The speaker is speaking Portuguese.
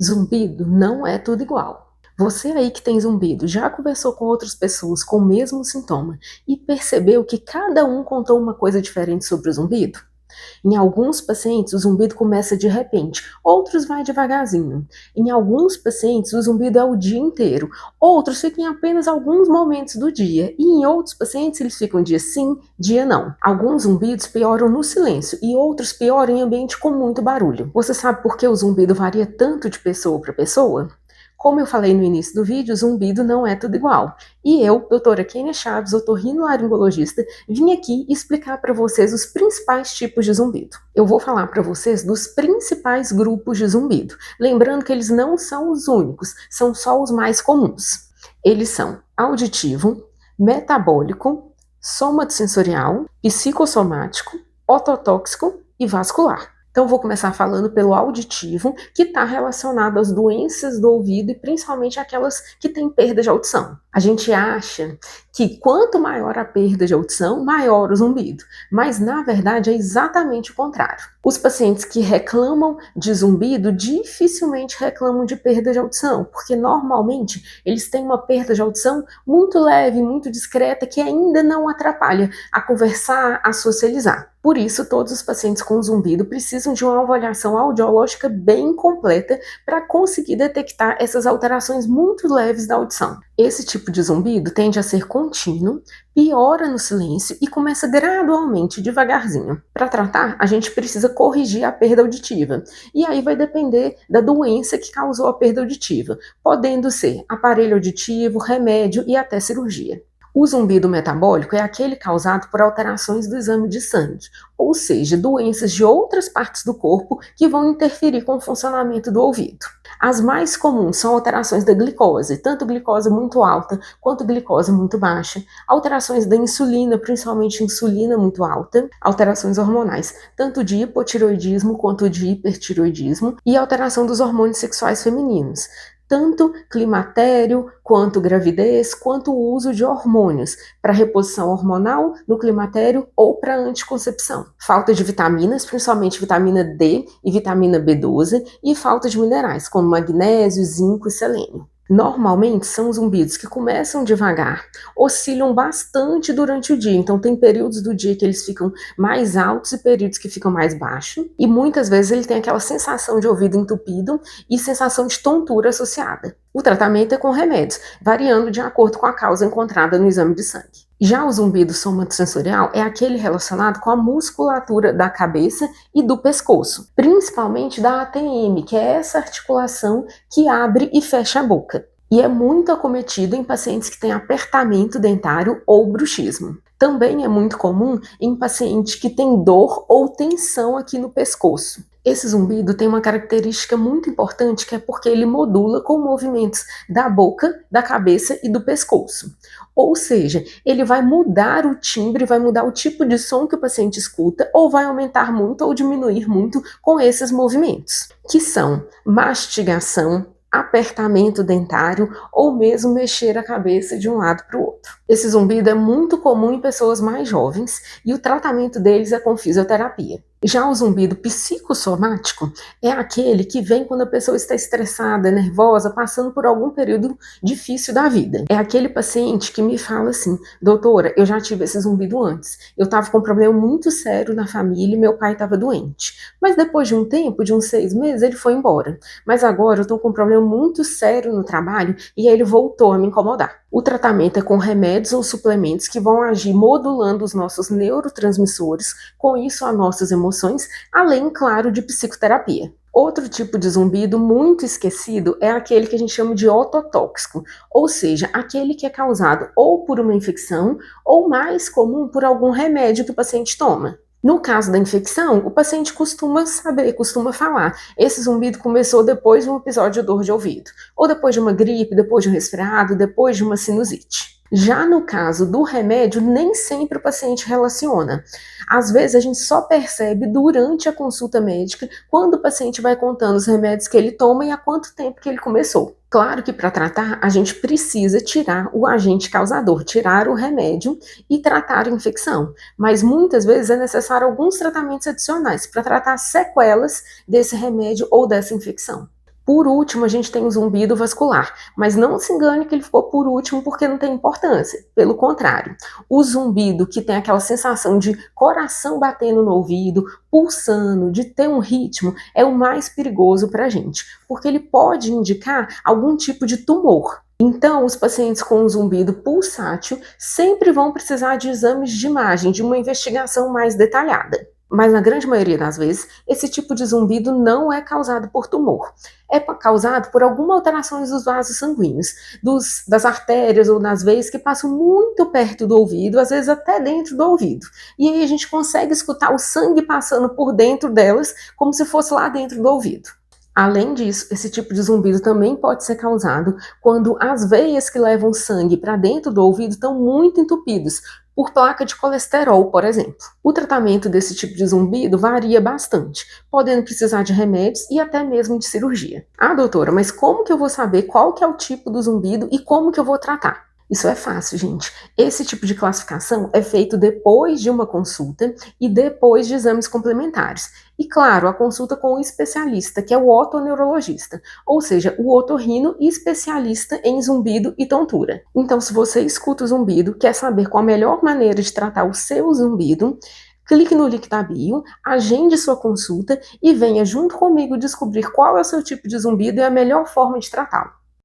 Zumbido não é tudo igual. Você aí que tem zumbido já conversou com outras pessoas com o mesmo sintoma e percebeu que cada um contou uma coisa diferente sobre o zumbido? Em alguns pacientes, o zumbido começa de repente, outros vai devagarzinho. Em alguns pacientes, o zumbido é o dia inteiro, outros ficam em apenas alguns momentos do dia, e em outros pacientes, eles ficam dia sim, dia não. Alguns zumbidos pioram no silêncio e outros pioram em ambiente com muito barulho. Você sabe por que o zumbido varia tanto de pessoa para pessoa? Como eu falei no início do vídeo, zumbido não é tudo igual. E eu, doutora Kênia Chaves, otorrinolaringologista, vim aqui explicar para vocês os principais tipos de zumbido. Eu vou falar para vocês dos principais grupos de zumbido. Lembrando que eles não são os únicos, são só os mais comuns. Eles são auditivo, metabólico, somatosensorial, psicossomático, ototóxico e vascular. Então, vou começar falando pelo auditivo, que está relacionado às doenças do ouvido e principalmente aquelas que têm perda de audição. A gente acha que quanto maior a perda de audição, maior o zumbido, mas na verdade é exatamente o contrário. Os pacientes que reclamam de zumbido dificilmente reclamam de perda de audição, porque normalmente eles têm uma perda de audição muito leve, muito discreta, que ainda não atrapalha a conversar, a socializar. Por isso, todos os pacientes com zumbido precisam de uma avaliação audiológica bem completa para conseguir detectar essas alterações muito leves da audição. Esse tipo de zumbido tende a ser contínuo, piora no silêncio e começa gradualmente, devagarzinho. Para tratar, a gente precisa corrigir a perda auditiva. E aí vai depender da doença que causou a perda auditiva, podendo ser aparelho auditivo, remédio e até cirurgia. O zumbido metabólico é aquele causado por alterações do exame de sangue, ou seja, doenças de outras partes do corpo que vão interferir com o funcionamento do ouvido. As mais comuns são alterações da glicose, tanto glicose muito alta quanto glicose muito baixa, alterações da insulina, principalmente insulina muito alta, alterações hormonais, tanto de hipotiroidismo quanto de hipertiroidismo, e alteração dos hormônios sexuais femininos, tanto climatério, quanto gravidez, quanto o uso de hormônios para reposição hormonal no climatério ou para anticoncepção. Falta de vitaminas, principalmente vitamina D e vitamina B12, e falta de minerais, como magnésio, zinco e selênio. Normalmente são zumbidos que começam devagar, oscilam bastante durante o dia, então tem períodos do dia que eles ficam mais altos e períodos que ficam mais baixos, e muitas vezes ele tem aquela sensação de ouvido entupido e sensação de tontura associada. O tratamento é com remédios, variando de acordo com a causa encontrada no exame de sangue. Já o zumbido somatosensorial é aquele relacionado com a musculatura da cabeça e do pescoço, principalmente da ATM, que é essa articulação que abre e fecha a boca. E é muito acometido em pacientes que têm apertamento dentário ou bruxismo. Também é muito comum em paciente que tem dor ou tensão aqui no pescoço. Esse zumbido tem uma característica muito importante, que é porque ele modula com movimentos da boca, da cabeça e do pescoço. Ou seja, ele vai mudar o timbre, vai mudar o tipo de som que o paciente escuta, ou vai aumentar muito ou diminuir muito com esses movimentos, que são mastigação, apertamento dentário ou mesmo mexer a cabeça de um lado para o outro. Esse zumbido é muito comum em pessoas mais jovens e o tratamento deles é com fisioterapia. Já o zumbido psicossomático é aquele que vem quando a pessoa está estressada, nervosa, passando por algum período difícil da vida. É aquele paciente que me fala assim: doutora, eu já tive esse zumbido antes. Eu estava com um problema muito sério na família e meu pai estava doente. Mas depois de um tempo, de uns 6 meses, ele foi embora. Mas agora eu estou com um problema muito sério no trabalho e aí ele voltou a me incomodar. O tratamento é com remédios ou suplementos que vão agir modulando os nossos neurotransmissores, com isso as nossas emoções, além, claro, de psicoterapia. Outro tipo de zumbido muito esquecido é aquele que a gente chama de ototóxico, ou seja, aquele que é causado ou por uma infecção ou, mais comum, por algum remédio que o paciente toma. No caso da infecção, o paciente costuma saber, costuma falar: esse zumbido começou depois de um episódio de dor de ouvido, ou depois de uma gripe, depois de um resfriado, depois de uma sinusite. Já no caso do remédio, nem sempre o paciente relaciona. Às vezes a gente só percebe durante a consulta médica, quando o paciente vai contando os remédios que ele toma e há quanto tempo que ele começou. Claro que para tratar a gente precisa tirar o agente causador, tirar o remédio e tratar a infecção, mas muitas vezes é necessário alguns tratamentos adicionais para tratar sequelas desse remédio ou dessa infecção. Por último, a gente tem o zumbido vascular, mas não se engane que ele ficou por último porque não tem importância. Pelo contrário, o zumbido que tem aquela sensação de coração batendo no ouvido, pulsando, de ter um ritmo, é o mais perigoso para a gente, porque ele pode indicar algum tipo de tumor. Então, os pacientes com zumbido pulsátil sempre vão precisar de exames de imagem, de uma investigação mais detalhada. Mas na grande maioria das vezes, esse tipo de zumbido não é causado por tumor. É causado por alguma alteração dos vasos sanguíneos, das artérias ou das veias que passam muito perto do ouvido, às vezes até dentro do ouvido. E aí a gente consegue escutar o sangue passando por dentro delas, como se fosse lá dentro do ouvido. Além disso, esse tipo de zumbido também pode ser causado quando as veias que levam sangue para dentro do ouvido estão muito entupidas, por placa de colesterol, por exemplo. O tratamento desse tipo de zumbido varia bastante, podendo precisar de remédios e até mesmo de cirurgia. Ah, doutora, mas como que eu vou saber qual que é o tipo do zumbido e como que eu vou tratar? Isso é fácil, gente. Esse tipo de classificação é feito depois de uma consulta e depois de exames complementares. E, claro, a consulta com o especialista, que é o otoneurologista, ou seja, o otorrino e especialista em zumbido e tontura. Então, se você escuta o zumbido, quer saber qual a melhor maneira de tratar o seu zumbido, clique no link da bio, agende sua consulta e venha junto comigo descobrir qual é o seu tipo de zumbido e a melhor forma de tratá-lo.